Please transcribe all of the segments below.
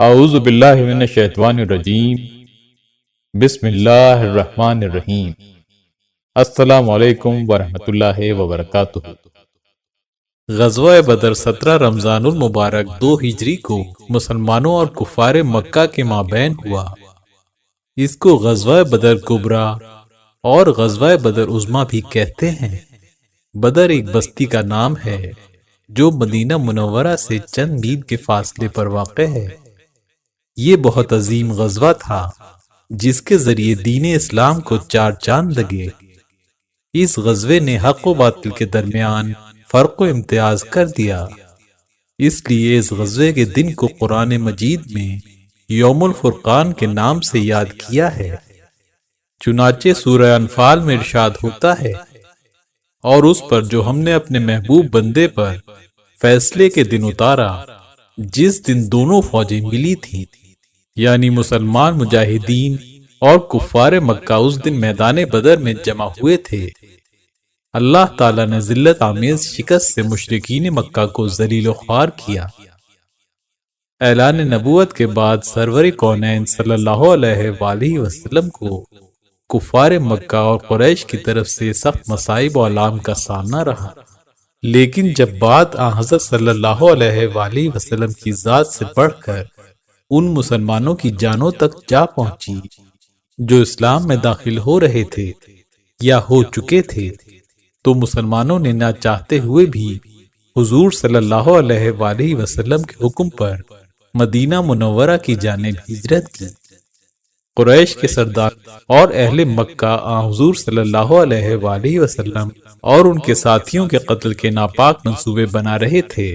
اعوذ باللہ من الشیطان الرجیم بسم اللہ الرحمن الرحیم السلام علیکم ورحمۃ اللہ وبرکاتہ۔ غزوہ بدر 17 رمضان المبارک 2 ہجری کو مسلمانوں اور کفار مکہ کے مابین ہوا۔ اس کو غزوہ بدر کبریٰ اور غزوہ بدر عظمیٰ بھی کہتے ہیں۔ بدر ایک بستی کا نام ہے جو مدینہ منورہ سے چند میل کے فاصلے پر واقع ہے۔ یہ بہت عظیم غزوہ تھا جس کے ذریعے دین اسلام کو 4 چاند لگے۔ اس غزوے نے حق و باطل کے درمیان فرق و امتیاز کر دیا، اس لیے اس غزوے کے دن کو قرآن مجید میں یوم الفرقان کے نام سے یاد کیا ہے۔ چنانچہ سورہ انفال میں ارشاد ہوتا ہے، اور اس پر جو ہم نے اپنے محبوب بندے پر فیصلے کے دن اتارا جس دن دونوں فوجیں ملی تھیں، یعنی مسلمان مجاہدین اور کفار مکہ اس دن میدان بدر میں جمع ہوئے تھے۔ اللہ تعالیٰ نے ذلت آمیز شکست سے مشرکین مکہ کو ذلیل و خوار کیا۔ اعلان نبوت کے بعد سرور کونین صلی اللہ علیہ وآلہ وسلم کو کفار مکہ اور قریش کی طرف سے سخت مصائب و آلام کا سامنا رہا، لیکن جب بات آن حضرت صلی اللہ علیہ وآلہ وسلم کی ذات سے بڑھ کر ان مسلمانوں کی جانوں تک جا پہنچی جو اسلام میں داخل ہو رہے تھے یا ہو چکے تھے، تو مسلمانوں نے نہ چاہتے ہوئے بھی حضور صلی اللہ علیہ وآلہ وسلم کے حکم پر مدینہ منورہ کی جانب ہجرت کی۔ قریش کے سردار اور اہل مکہ آن حضور صلی اللہ علیہ وآلہ وسلم اور ان کے ساتھیوں کے قتل کے ناپاک منصوبے بنا رہے تھے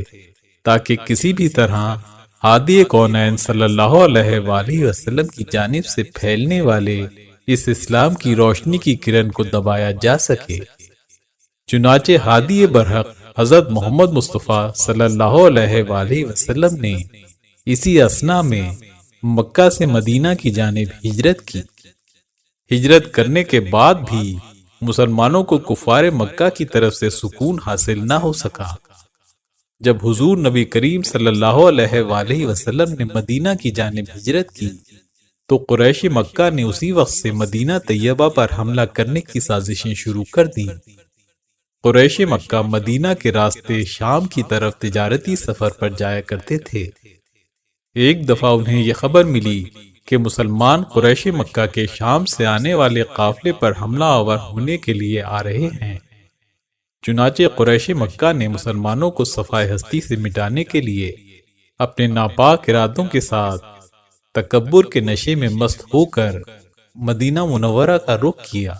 تاکہ کسی بھی طرح ہادی کونین صلی اللہ علیہ وآلہ وسلم کی جانب سے پھیلنے والے اس اسلام کی روشنی کی کرن کو دبایا جا سکے۔ چنانچہ ہادی برحق حضرت محمد مصطفیٰ صلی اللہ علیہ وآلہ وسلم نے اسی اثنا میں مکہ سے مدینہ کی جانب ہجرت کی۔ ہجرت کرنے کے بعد بھی مسلمانوں کو کفار مکہ کی طرف سے سکون حاصل نہ ہو سکا۔ جب حضور نبی کریم صلی اللہ علیہ وآلہ وسلم نے مدینہ کی جانب ہجرت کی تو قریش مکہ نے اسی وقت سے مدینہ طیبہ پر حملہ کرنے کی سازشیں شروع کر دیں۔ قریش مکہ مدینہ کے راستے شام کی طرف تجارتی سفر پر جایا کرتے تھے۔ ایک دفعہ انہیں یہ خبر ملی کہ مسلمان قریش مکہ کے شام سے آنے والے قافلے پر حملہ آور ہونے کے لیے آ رہے ہیں۔ چنانچہ قریش مکہ نے مسلمانوں کو صفائے ہستی سے مٹانے کے لیے اپنے ناپاک ارادوں کے ساتھ تکبر کے نشے میں مست ہو کر مدینہ منورہ کا رخ کیا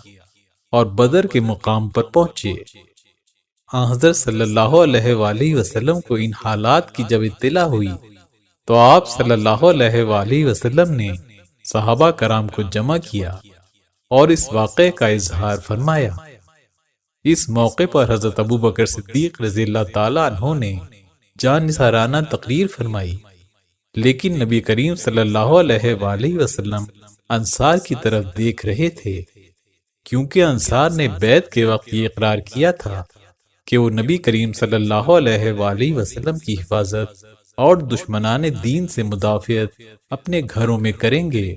اور بدر کے مقام پر پہنچے۔ آن حضرت صلی اللہ علیہ وآلہ وسلم کو ان حالات کی جب اطلاع ہوئی تو آپ صلی اللہ علیہ وآلہ وسلم نے صحابہ کرام کو جمع کیا اور اس واقعے کا اظہار فرمایا۔ اس موقع پر حضرت ابوبکر صدیق رضی اللہ تعالیٰ عنہ نے جان نثارانہ تقریر فرمائی، لیکن نبی کریم صلی اللہ علیہ وآلہ وسلم انصار کی طرف دیکھ رہے تھے، کیونکہ انصار نے بیعت کے وقت یہ اقرار کیا تھا کہ وہ نبی کریم صلی اللہ علیہ وآلہ وسلم کی حفاظت اور دشمنان دین سے مدافعت اپنے گھروں میں کریں گے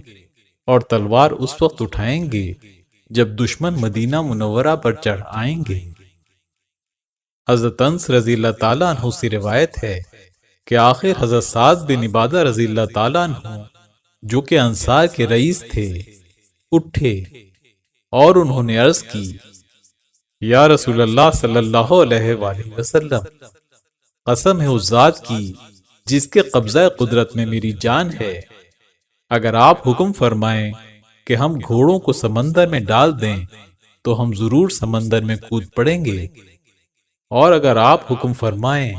اور تلوار اس وقت اٹھائیں گے جب دشمن مدینہ منورہ پر چڑھ آئیں گے۔ حضرت انس رضی اللہ تعالیٰ عنہ سے روایت ہے کہ آخر حضرت سعد بن عبادہ رضی اللہ تعالیٰ عنہ جو کہ انصار کے رئیس تھے اٹھے اور انہوں نے عرض کی، یا رسول اللہ صلی اللہ علیہ وآلہ وسلم، قسم ہے اس ذات کی جس کے قبضہ قدرت میں میری جان ہے، اگر آپ حکم فرمائیں کہ ہم گھوڑوں کو سمندر میں ڈال دیں تو ہم ضرور سمندر میں کود پڑیں گے، اور اگر آپ حکم فرمائیں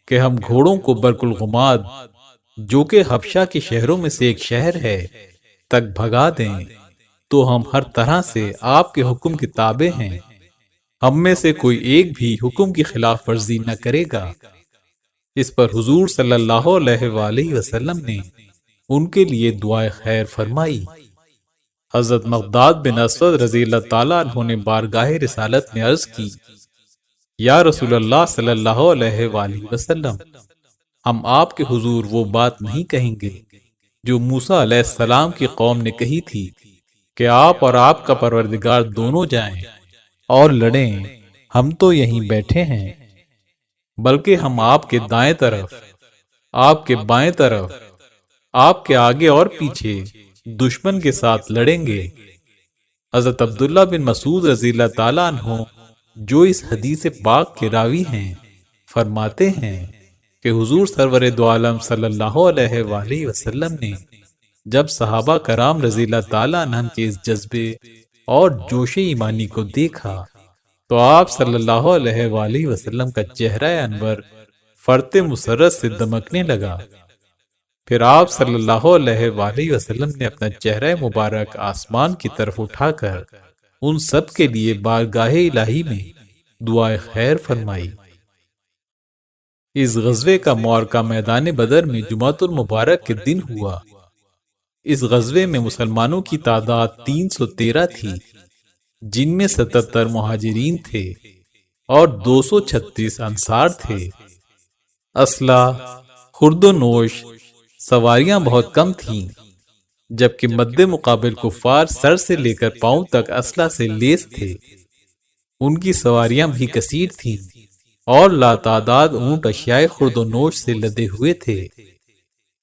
کہ ہم گھوڑوں کو برق الغماد جو کہ حبشہ کے شہروں میں سے ایک شہر ہے تک بھگا دیں تو ہم ہر طرح سے آپ کے حکم کے تابع ہیں، ہم میں سے کوئی ایک بھی حکم کی خلاف ورزی نہ کرے گا۔ اس پر حضور صلی اللہ علیہ وآلہ وسلم نے ان کے لیے دعائے خیر فرمائی۔ حضرت مقداد بن اسود رضی اللہ تعالیٰ عنہ نے بارگاہ رسالت میں عرض کی، یا رسول اللہ صلی اللہ علیہ وآلہ وسلم، ہم آپ کے حضور وہ بات نہیں کہیں گے جو موسیٰ علیہ السلام کی قوم نے کہی تھی کہ آپ اور آپ کا پروردگار دونوں جائیں اور لڑیں، ہم تو یہیں بیٹھے ہیں، بلکہ ہم آپ کے دائیں طرف، آپ کے بائیں طرف، آپ کے آگے اور پیچھے دشمن کے ساتھ لڑیں گے۔ حضرت عبداللہ بن مسعود رضی اللہ تعالیٰ عنہ جو اس حدیث پاک کے راوی ہیں فرماتے ہیں کہ حضور سرور دو عالم صلی اللہ علیہ وآلہ وسلم نے جب صحابہ کرام رضی اللہ تعالیٰ عنہ کے اس جذبے اور جوش ایمانی کو دیکھا تو آپ صلی اللہ علیہ وآلہ وسلم کا چہرہ انور فرط مسرت سے دمکنے لگا۔ پھر آپ صلی اللہ علیہ وآلہ وسلم نے اپنا چہرہ مبارک آسمان کی طرف اٹھا کر ان سب کے لیے بارگاہ الہی میں دعائے خیر فرمائی۔ اس غزوے کا معرکہ میدان بدر میں جمعۃ المبارک کے دن ہوا۔ اس غزوے میں مسلمانوں کی تعداد 313 تھی، جن میں 77 مہاجرین تھے اور 236 انصار تھے۔ اسلحہ، خرد و نوش، سواریاں بہت کم تھیں، جبکہ مد مقابل کفار سر سے لے کر پاؤں تک اسلحہ سے لیس تھے۔ ان کی سواریاں بھی کثیر تھیں اور لاتعداد اونٹ اشیائے خرد و نوش سے لدے ہوئے تھے۔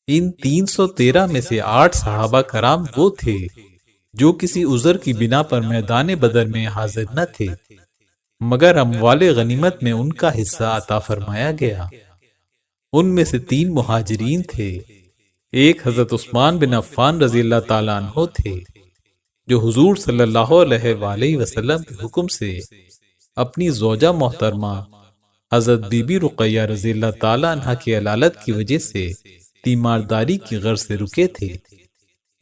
ان 313 میں سے 8 صحابہ کرام وہ تھے جو کسی عذر کی بنا پر میدان بدر میں حاضر نہ تھے، مگر اموال غنیمت میں ان کا حصہ عطا فرمایا گیا۔ ان میں سے 3 مہاجرین تھے۔ ایک حضرت عثمان بن عفان رضی اللہ تعالیٰ عنہ تھے، جو حضور صلی اللہ علیہ وآلہ وسلم کے حکم سے اپنی زوجہ محترمہ حضرت بی بی رقیہ رضی اللہ تعالیٰ عنہ کی علالت کی وجہ سے تیمارداری کی غرض سے رکے تھے۔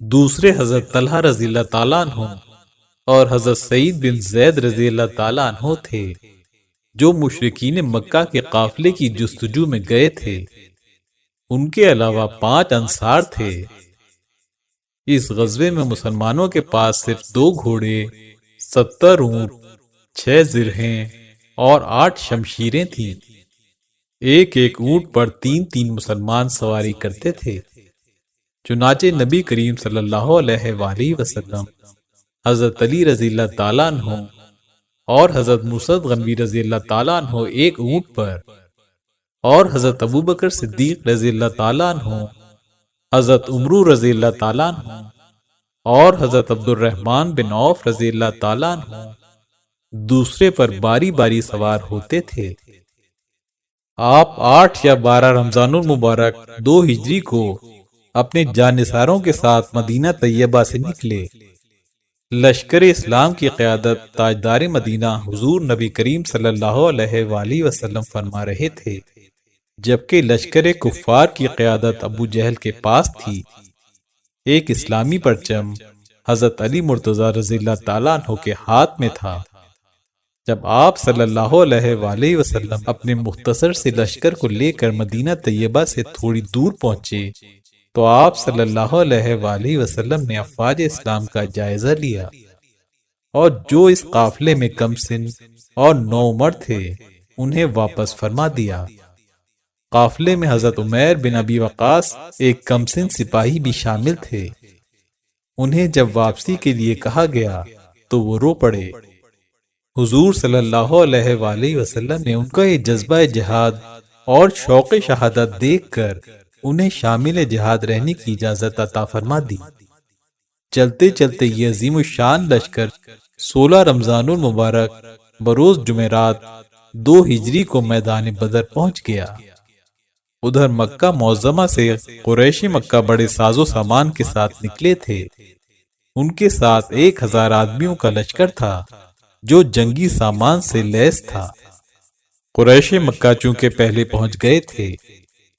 دوسرے حضرت طلحہ رضی اللہ تعالیٰ عنہ اور حضرت سعید بن زید رضی اللہ تعالیٰ عنہ تھے، جو مشرکین مکہ کے قافلے کی جستجو میں گئے تھے۔ ان کے علاوہ 5 انصار تھے۔ اس غزوے میں مسلمانوں کے پاس صرف 2 گھوڑے، 70 اونٹ، 6 زرہیں اور 8 شمشیریں تھیں۔ ایک ایک اونٹ پر 3 مسلمان سواری کرتے تھے۔ چنانچہ نبی کریم صلی اللہ علیہ وآلہ وسلم، حضرت علی رضی اللہ تعالیٰ عنہ اور حضرت مرثد غنوی رضی اللہ تعالیٰ عنہ ایک اونٹ پر، اور حضرت ابوبکر صدیق رضی اللہ تعالیٰ عنہ، حضرت عمرو رضی اللہ تعالیٰ عنہ اور حضرت عبد الرحمن بن عوف رضی اللہ تعالیٰ عنہ دوسرے پر باری باری سوار ہوتے تھے۔ آپ 8 یا 12 رمضان المبارک 2 ہجری کو اپنے جانثاروں کے ساتھ مدینہ طیبہ سے نکلے۔ لشکر اسلام کی قیادت تاجدار مدینہ حضور نبی کریم صلی اللہ علیہ وآلہ وسلم فرما رہے تھے، جبکہ لشکر کفار کی قیادت ابو جہل کے پاس تھی۔ ایک اسلامی پرچم حضرت علی مرتضیٰ رضی اللہ تعالیٰ عنہ کے ہاتھ میں تھا۔ جب آپ صلی اللہ علیہ وآلہ وسلم اپنے مختصر سے لشکر کو لے کر مدینہ طیبہ سے تھوڑی دور پہنچے تو آپ صلی اللہ علیہ وآلہ وسلم نے افواج اسلام کا جائزہ لیا، اور جو اس قافلے میں کم سن اور نوعمر تھے انہیں واپس فرما دیا۔ قافلے میں حضرت عمیر بن ابی وقاص ایک کم سن سپاہی بھی شامل تھے۔ انہیں جب واپسی کے لیے کہا گیا تو وہ رو پڑے۔ حضور صلی اللہ علیہ وآلہ وسلم نے ان کا یہ جذبہ جہاد اور شوق شہادت دیکھ کر انہیں شامل جہاد رہنے کی اجازت عطا فرما دی۔ چلتے چلتے یہ عظیم الشان لشکر 16 رمضان المبارک بروز جمعرات 2 ہجری کو میدان بدر پہنچ گیا۔ ادھر مکہ معظمہ سے قریش مکہ بڑے ساز و سامان کے ساتھ نکلے تھے۔ ان کے ساتھ 1000 آدمیوں کا لشکر تھا جو جنگی سامان سے لیس تھا۔ قریش مکہ چونکہ پہلے پہنچ گئے تھے،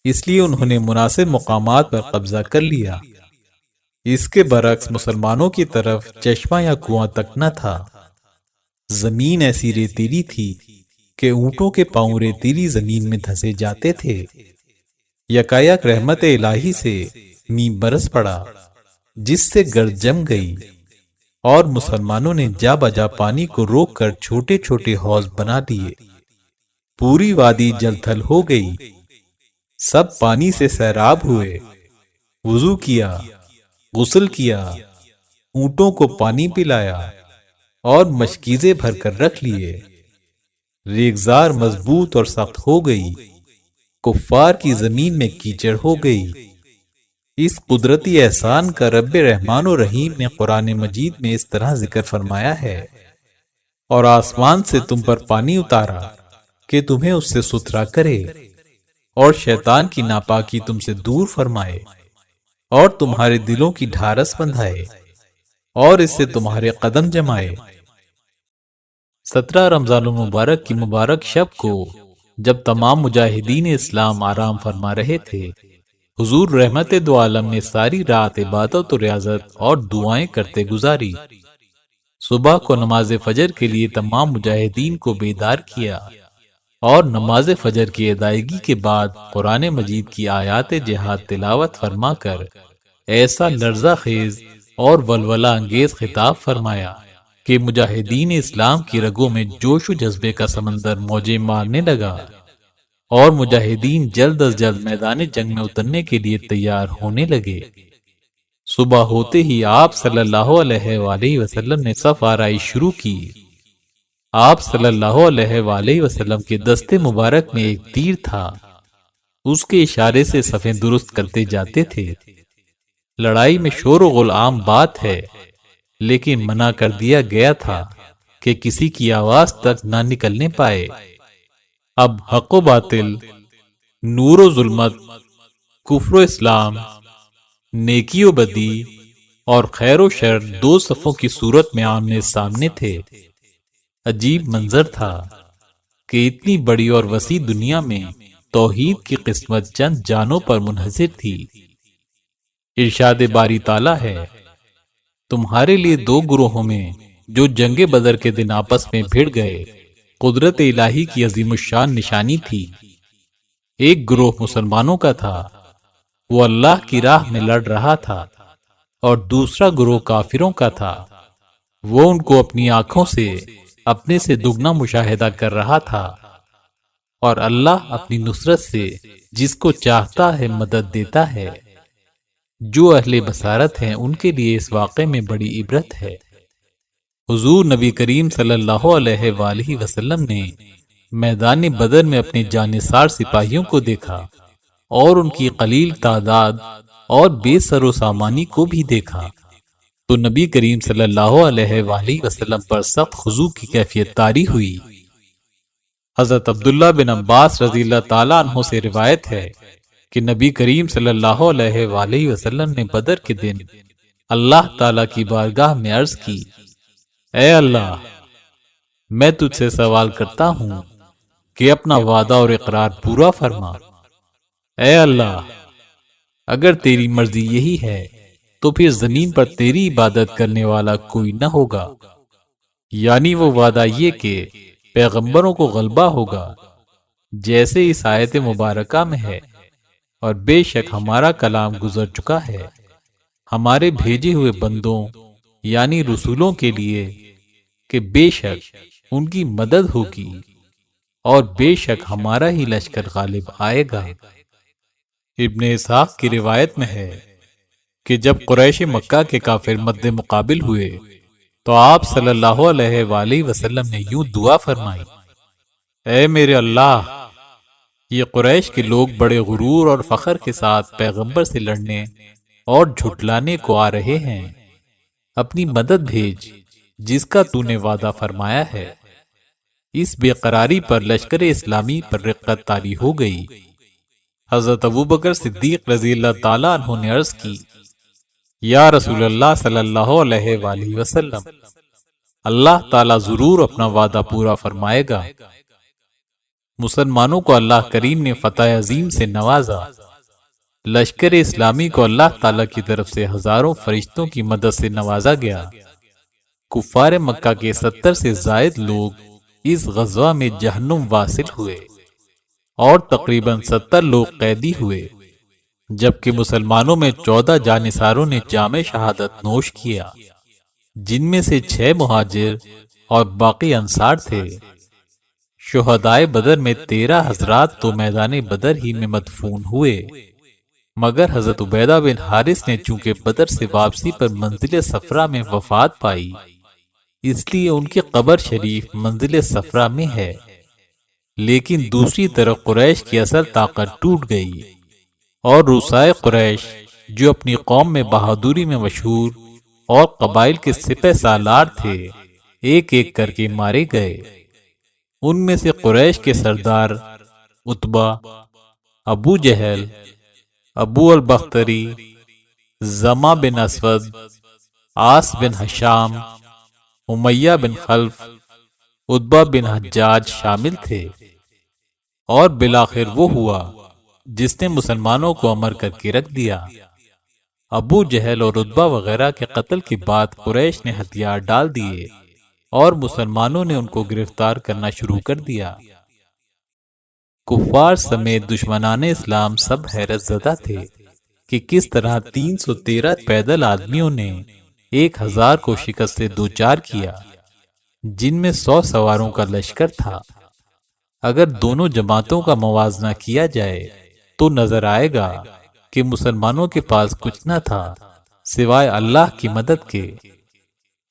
اس لیے انہوں نے مناسب مقامات پر قبضہ کر لیا۔ اس کے برعکس مسلمانوں کی طرف چشمہ یا کنواں تک نہ تھا۔ زمین ایسی ریتیلی تھی کہ اونٹوں کے پاؤں ریتیلی زمین میں دھسے جاتے تھے۔ یکایک رحمت الہی سے میم برس پڑا، جس سے گرد جم گئی، اور مسلمانوں نے جا بجا پانی کو روک کر چھوٹے چھوٹے حوض بنا دیے۔ پوری وادی جل تھل ہو گئی، سب پانی سے سیراب ہوئے۔ وضو کیا، غسل کیا، اونٹوں کو پانی پلایا اور مشکیزیں بھر کر رکھ لیے۔ ریگزار مضبوط اور سخت ہو گئی، کفار کی زمین میں کیچڑ ہو گئی۔ اس قدرتی احسان کا رب رحمان و رحیم نے قرآن مجید میں اس طرح ذکر فرمایا ہے، اور آسمان سے تم پر پانی اتارا کہ تمہیں اس سے ستھرا کرے، اور شیطان کی ناپاکی تم سے دور فرمائے، اور تمہارے دلوں کی ڈھارس بندھائے، اور اس سے تمہارے قدم جمائے۔ 17 رمضان المبارک کی مبارک شب کو جب تمام مجاہدین اسلام آرام فرما رہے تھے، حضور رحمت دو عالم نے ساری رات عبادت و ریاضت اور دعائیں کرتے گزاری۔ صبح کو نماز فجر کے لیے تمام مجاہدین کو بیدار کیا، اور نماز فجر کی ادائیگی کے بعد قرآن مجید کی آیات جہاد تلاوت فرما کر ایسا لرزہ خیز اور ولولہ انگیز خطاب فرمایا کہ مجاہدین اسلام کی رگوں میں جوش و جذبے کا سمندر موجیں مارنے لگا، اور مجاہدین جلد از جلد میدان جنگ میں اترنے کے لیے تیار ہونے لگے۔ صبح ہوتے ہی آپ صلی اللہ علیہ وآلہ وسلم نے صف آرائی شروع کی۔ آپ صلی اللہ علیہ وآلہ وسلم کے دستے مبارک میں ایک تیر تھا، اس کے اشارے سے صفیں درست کرتے جاتے تھے۔ لڑائی میں شور و غل عام بات ہے، لیکن منع کر دیا گیا تھا کہ کسی کی آواز تک نہ نکلنے پائے۔ اب حق و باطل، نور و ظلمت، کفر و اسلام، نیکی و بدی اور خیر و شر دو صفوں کی صورت میں آمنے سامنے تھے۔ عجیب منظر تھا کہ اتنی بڑی اور وسیع دنیا میں توحید کی قسمت چند جانوں پر منحصر تھی۔ ارشاد باری تعالیٰ ہے، تمہارے لیے دو گروہوں میں جو جنگ بدر کے دن آپس میں بھڑ گئے قدرت الہی کی عظیم الشان نشانی تھی۔ ایک گروہ مسلمانوں کا تھا، وہ اللہ کی راہ میں لڑ رہا تھا، اور دوسرا گروہ کافروں کا تھا، وہ ان کو اپنی آنکھوں سے اپنے سے دگنا مشاہدہ کر رہا تھا، اور اللہ اپنی نصرت سے جس کو چاہتا ہے مدد دیتا ہے۔ جو اہل بصارت ہیں ان کے لیے اس واقعے میں بڑی عبرت ہے۔ حضور نبی کریم صلی اللہ علیہ وآلہ وسلم نے میدان بدر میں اپنے جانثار سپاہیوں کو دیکھا، اور ان کی قلیل تعداد اور بے سر و سامانی کو بھی دیکھا، تو نبی کریم صلی اللہ علیہ وآلہ وسلم پر سخت خضوع کی کیفیت طاری ہوئی۔ حضرت عبداللہ بن عباس رضی اللہ تعالیٰ عنہ سے روایت ہے کہ نبی کریم صلی اللہ علیہ وآلہ وسلم نے بدر کے دن اللہ تعالیٰ کی بارگاہ میں عرض کی، اے اللہ، میں تجھ سے سوال کرتا ہوں کہ اپنا وعدہ اور اقرار پورا فرما۔ اے اللہ، اگر تیری مرضی یہی ہے تو پھر زمین پر تیری عبادت کرنے والا کوئی نہ ہوگا، یعنی وہ وعدہ یہ کہ پیغمبروں کو غلبہ ہوگا جیسے اس آیت مبارکہ میں ہے، اور بے شک ہمارا کلام گزر چکا ہے ہمارے بھیجے ہوئے بندوں یعنی رسولوں کے لیے کہ بے شک ان کی مدد ہوگی، اور بے شک ہمارا ہی لشکر غالب آئے گا۔ ابن اسحاق کی روایت میں ہے کہ جب قریش مکہ کے کافر مد مقابل ہوئے تو آپ صلی اللہ علیہ وآلہ وسلم نے یوں دعا فرمائی، اے میرے اللہ، یہ قریش کے لوگ بڑے غرور اور فخر کے ساتھ پیغمبر سے لڑنے اور جھٹلانے کو آ رہے ہیں، اپنی مدد بھیج جس کا تو نے وعدہ فرمایا ہے۔ اس بے قراری پر لشکر اسلامی پر رقت طاری ہو گئی۔ حضرت ابوبکر صدیق رضی اللہ تعالیٰ عنہ نے عرض کی، یا رسول اللہ صلی اللہ علیہ وآلہ وسلم، اللہ تعالیٰ ضرور اپنا وعدہ پورا فرمائے گا۔ مسلمانوں کو اللہ کریم نے فتح عظیم سے نوازا، لشکر اسلامی کو اللہ تعالیٰ کی طرف سے ہزاروں فرشتوں کی مدد سے نوازا گیا۔ کفار مکہ کے 70 سے زائد لوگ اس غزوہ میں جہنم واصل ہوئے، اور تقریباً 70 لوگ قیدی ہوئے، جبکہ مسلمانوں میں 14 جانثاروں نے جام شہادت نوش کیا، جن میں سے 6 مہاجر اور باقی انصار تھے۔ شہدائے بدر میں 13 حضرات تو میدان بدر ہی میں مدفون ہوئے۔ مگر حضرت عبیدہ بن حارث نے چونکہ بدر سے واپسی پر منزل صفرا میں وفات پائی، اس لیے ان کی قبر شریف منزل صفرا میں ہے۔ لیکن دوسری طرف قریش کی اصل طاقت ٹوٹ گئی اور رؤسائے قریش جو اپنی قوم میں بہادری میں مشہور اور قبائل کے سپہ سالار تھے، ایک ایک کر کے مارے گئے۔ ان میں سے قریش کے سردار عتبہ، ابو جہل، ابو البختری، زما بن اسود، عاص بن ہشام، امیہ بن خلف، عتبہ بن حجاج شامل تھے، اور بالآخر وہ ہوا جس نے مسلمانوں کو امر کر کے رکھ دیا۔ ابو جہل اور عتبہ وغیرہ کے قتل کے بعد قریش نے ہتھیار ڈال دیے اور مسلمانوں نے ان کو گرفتار کرنا شروع کر دیا۔ کفار سمیت دشمنان اسلام سب حیرت زدہ تھے کہ کس طرح 313 پیدل آدمیوں نے 1000 کو شکست سے دوچار کیا، جن میں 100 سواروں کا لشکر تھا۔ اگر دونوں جماعتوں کا موازنہ کیا جائے تو نظر آئے گا کہ مسلمانوں کے پاس کچھ نہ تھا سوائے اللہ کی مدد کے۔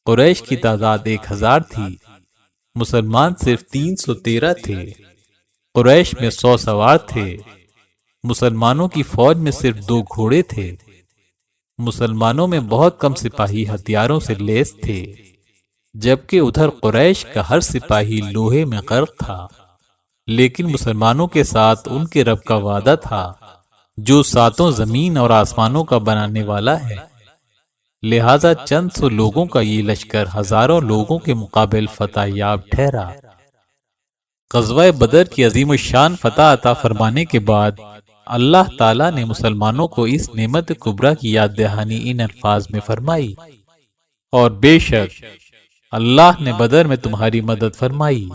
قریش کی تعداد 1000 تھی، مسلمان صرف 313 تھے۔ قریش میں 100 سوار تھے، مسلمانوں کی فوج میں صرف 2 گھوڑے تھے۔ مسلمانوں میں بہت کم سپاہی ہتھیاروں سے لیس تھے، جبکہ ادھر قریش کا ہر سپاہی لوہے میں غرق تھا۔ لیکن مسلمانوں کے ساتھ ان کے رب کا وعدہ تھا جو 7 زمین اور آسمانوں کا بنانے والا ہے، لہذا چند سو لوگوں کا یہ لشکر ہزاروں لوگوں کے مقابل فتح یاب ٹھہرا۔ غزوہ بدر کی عظیم الشان فتح عطا فرمانے کے بعد اللہ تعالیٰ نے مسلمانوں کو اس نعمت کبریٰ کی یاد دہانی ان الفاظ میں فرمائی، اور بے شک اللہ نے بدر میں تمہاری مدد فرمائی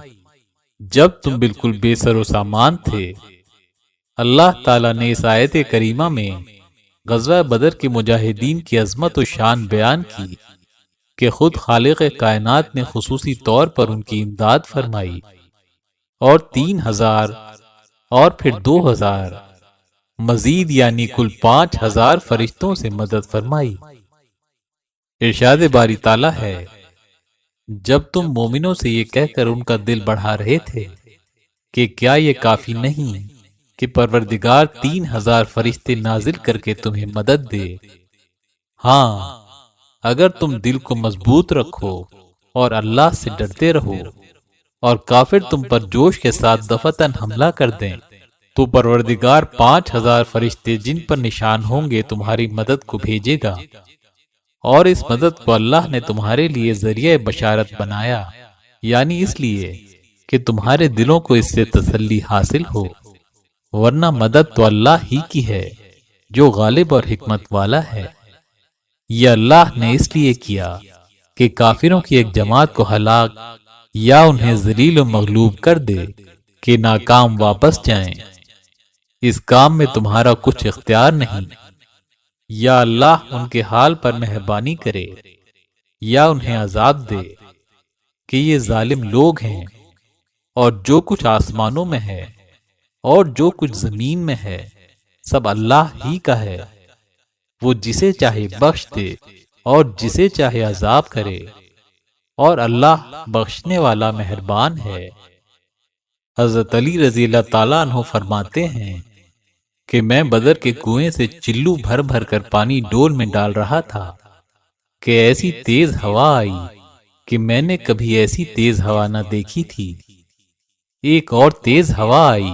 جب تم بالکل بے سر و سامان تھے۔ اللہ تعالیٰ نے اس آیت کریمہ میں غزوہ بدر کے مجاہدین کی عظمت و شان بیان کی کہ خود خالق کائنات نے خصوصی طور پر ان کی امداد فرمائی، اور 3000 اور پھر 2000 مزید یعنی کل 5000 فرشتوں سے مدد فرمائی۔ ارشاد باری تعالیٰ ہے، جب تم مومنوں سے یہ کہہ کر ان کا دل بڑھا رہے تھے کہ کیا یہ کافی نہیں کہ پروردگار 3000 فرشتے نازل کر کے تمہیں مدد دے؟ ہاں، اگر تم دل کو مضبوط رکھو اور اللہ سے ڈرتے رہو اور کافر تم پر جوش کے ساتھ دفعتاً حملہ کر دیں تو پروردگار 5000 فرشتے جن پر نشان ہوں گے تمہاری مدد کو بھیجے گا، اور اس مدد کو اللہ نے تمہارے لیے ذریعہ بشارت بنایا، یعنی اس لیے کہ تمہارے دلوں کو اس سے تسلی حاصل ہو، ورنہ مدد تو اللہ ہی کی ہے جو غالب اور حکمت والا ہے۔ یہ اللہ نے اس لیے کیا کہ کافروں کی ایک جماعت کو ہلاک یا انہیں ذلیل و مغلوب کر دے کہ ناکام واپس جائیں۔ اس کام میں تمہارا کچھ اختیار نہیں، یا اللہ ان کے حال پر مہربانی کرے یا انہیں عذاب دے کہ یہ ظالم لوگ ہیں، اور جو کچھ آسمانوں میں ہے اور جو کچھ زمین میں ہے سب اللہ ہی کا ہے، وہ جسے چاہے بخش دے اور جسے چاہے عذاب کرے، اور اللہ بخشنے والا مہربان ہے۔ حضرت علی رضی اللہ تعالیٰ عنہ فرماتے ہیں کہ میں بدر کے کنویں سے چلو بھر بھر کر پانی ڈول میں ڈال رہا تھا کہ ایسی تیز ہوا آئی کہ میں نے کبھی ایسی تیز ہوا نہ دیکھی تھی۔ ایک اور تیز ہوا آئی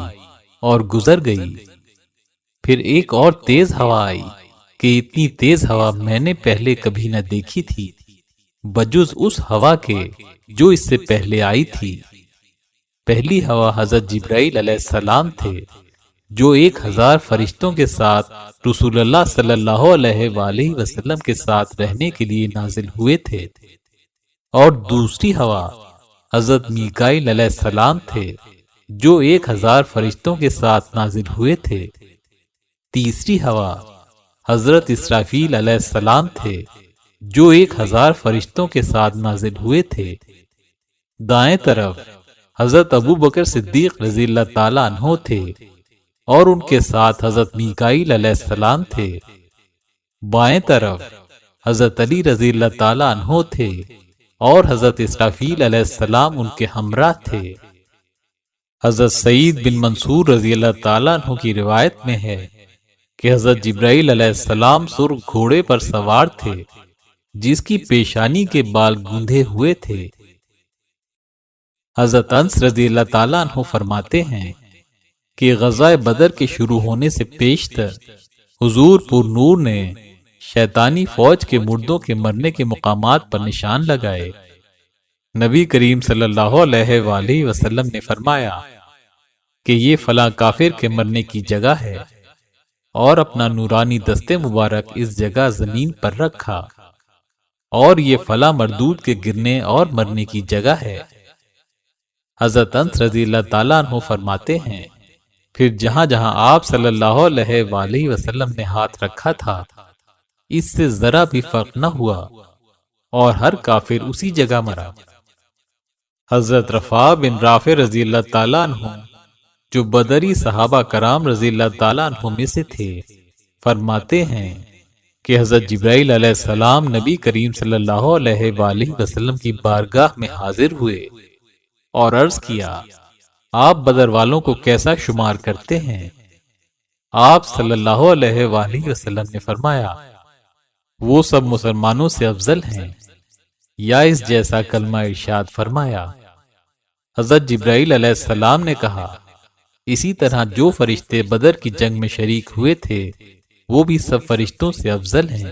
اور گزر گئی، پھر ایک اور تیز ہوا آئی کہ اتنی تیز ہوا میں نے پہلے کبھی نہ دیکھی تھی بجز اس ہوا کے جو اس سے پہلے آئی تھی۔ پہلی ہوا حضرت جبرائیل علیہ السلام تھے جو 1000 فرشتوں کے ساتھ رسول اللہ صلی اللہ علیہ وآلہ وسلم کے ساتھ رہنے کے لیے نازل ہوئے تھے، اور دوسری ہوا حضرت میکائیل علیہ السلام تھے جو 1000 فرشتوں کے ساتھ نازل ہوئے تھے۔ تیسری ہوا حضرت اسرافیل علیہ السلام تھے جو 1000 فرشتوں کے ساتھ نازل ہوئے تھے۔ دائیں طرف حضرت ابو بکر صدیق رضی اللہ تعالیٰ عنہ تھے اور ان کے ساتھ حضرت میکائیل علیہ السلام تھے۔ بائیں طرف حضرت علی رضی اللہ تعالیٰ عنہ تھے اور حضرت اسرافیل علیہ السلام ان کے ہمراہ تھے۔ حضرت سعید بن منصور رضی اللہ تعالیٰ عنہ کی روایت میں ہے کہ حضرت جبرائیل علیہ السلام سرخ گھوڑے پر سوار تھے جس کی پیشانی کے بال گوندھے ہوئے تھے۔ حضرت انس رضی اللہ تعالیٰ عنہ فرماتے ہیں کہ غزوہ بدر کے شروع ہونے سے پیشتر حضور پر نور نے شیطانی فوج کے مردوں کے مرنے کے مقامات پر نشان لگائے۔ نبی کریم صلی اللہ علیہ وآلہ وسلم نے فرمایا کہ یہ فلاں کافر کے مرنے کی جگہ ہے، اور اپنا نورانی دستے مبارک اس جگہ زمین پر رکھا، اور یہ فلاں مردود کے گرنے اور مرنے کی جگہ ہے۔ حضرت انس رضی اللہ تعالیٰ عنہ فرماتے ہیں پھر جہاں جہاں آپ صلی اللہ علیہ وآلہ وسلم نے ہاتھ رکھا تھا اس سے ذرا بھی فرق نہ ہوا، اور ہر کافر اسی جگہ مرا۔ حضرت رفاع بن رافع رضی اللہ تعالیٰ عنہ جو بدری صحابہ کرام رضی اللہ تعالیٰ عنہ میں سے تھے فرماتے ہیں کہ حضرت جبرائیل علیہ السلام نبی کریم صلی اللہ علیہ وآلہ وسلم کی بارگاہ میں حاضر ہوئے اور عرض کیا، آپ بدر والوں کو کیسا شمار کرتے ہیں؟ آپ صلی اللہ علیہ وآلہ وسلم نے فرمایا، وہ سب مسلمانوں سے افضل ہیں، یا اس جیسا کلمہ ارشاد فرمایا۔ حضرت جبرائیل علیہ السلام نے کہا، اسی طرح جو فرشتے بدر کی جنگ میں شریک ہوئے تھے وہ بھی سب فرشتوں سے افضل ہیں۔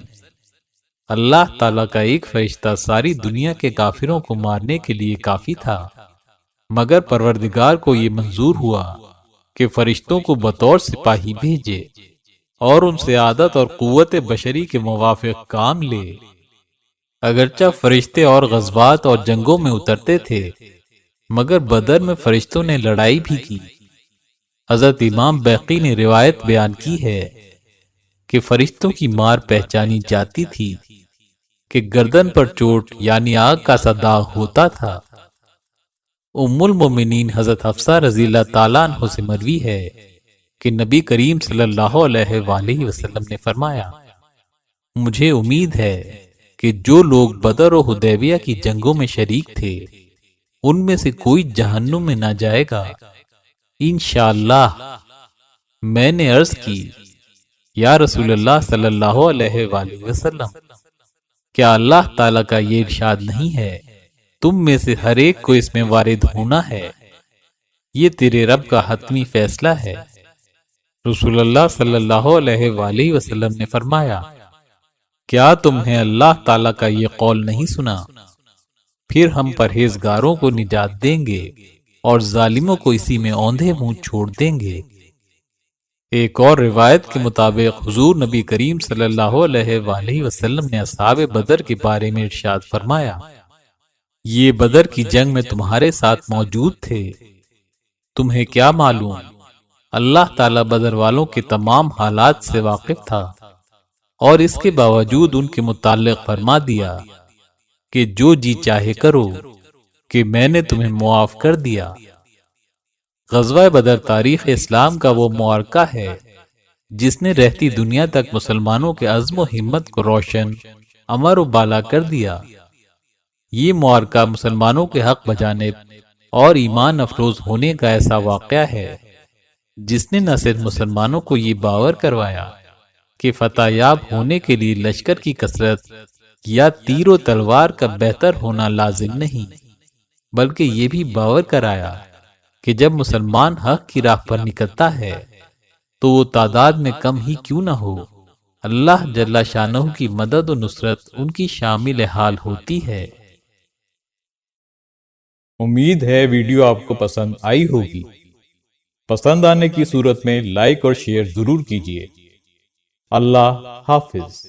اللہ تعالیٰ کا ایک فرشتہ ساری دنیا کے کافروں کو مارنے کے لیے کافی تھا، مگر پروردگار کو یہ منظور ہوا کہ فرشتوں کو بطور سپاہی بھیجے اور ان سے عادت اور قوت بشری کے موافق کام لے۔ اگرچہ فرشتے اور غزوات اور جنگوں میں اترتے تھے مگر بدر میں فرشتوں نے لڑائی بھی کی۔ حضرت امام بیقی نے روایت بیان کی ہے کہ فرشتوں کی مار پہچانی جاتی تھی کہ گردن پر چوٹ یعنی آگ کا سا داغ ہوتا تھا۔ ام المومنین حضرت حفصہ رضی اللہ تعالیٰ عنہ سے مروی ہے کہ نبی کریم صلی اللہ علیہ وآلہ وسلم نے فرمایا، مجھے امید ہے کہ جو لوگ بدر و حدیبیہ کی جنگوں میں شریک تھے ان میں سے کوئی جہنم میں نہ جائے گا۔ انشاءاللہ۔ میں نے عرض کی، یا رسول اللہ صلی اللہ علیہ وآلہ وسلم، کیا اللہ تعالیٰ کا یہ ارشاد نہیں ہے تم میں سے ہر ایک کو اس میں وارد ہونا ہے؟ یہ تیرے رب کا حتمی فیصلہ ہے۔ رسول اللہ صلی اللہ علیہ وآلہ وسلم نے فرمایا، کیا تمہیں اللہ تعالیٰ کا یہ قول نہیں سنا؟ پھر ہم پرہیزگاروں کو نجات دیں گے اور ظالموں کو اسی میں اوندھے منہ چھوڑ دیں گے۔ ایک اور روایت کے مطابق حضور نبی کریم صلی اللہ علیہ وآلہ وسلم نے اصحاب بدر کے بارے میں ارشاد فرمایا، یہ بدر کی جنگ میں تمہارے ساتھ موجود تھے، تمہیں کیا معلوم، اللہ تعالیٰ بدر والوں کے تمام حالات سے واقف تھا، اور اس کے باوجود ان کے متعلق فرما دیا کہ جو جی چاہے کرو کہ میں نے تمہیں معاف کر دیا۔ غزوہ بدر تاریخ اسلام کا وہ معرکہ ہے جس نے رہتی دنیا تک مسلمانوں کے عزم و ہمت کو روشن، امر و بالا کر دیا۔ یہ معرکہ مسلمانوں کے حق بجانب اور ایمان افروز ہونے کا ایسا واقعہ ہے جس نے نہ صرف مسلمانوں کو یہ باور کروایا کہ فتح یاب ہونے کے لیے لشکر کی کثرت یا تیر و تلوار کا بہتر ہونا لازم نہیں، بلکہ یہ بھی باور کرایا کہ جب مسلمان حق کی راہ پر نکلتا ہے تو وہ تعداد میں کم ہی کیوں نہ ہو، اللہ جل شانہ کی مدد و نصرت ان کی شامل حال ہوتی ہے۔ امید ہے ویڈیو آپ کو پسند آئی ہوگی۔ پسند آنے کی صورت میں لائک اور شیئر ضرور کیجیے۔ اللہ حافظ۔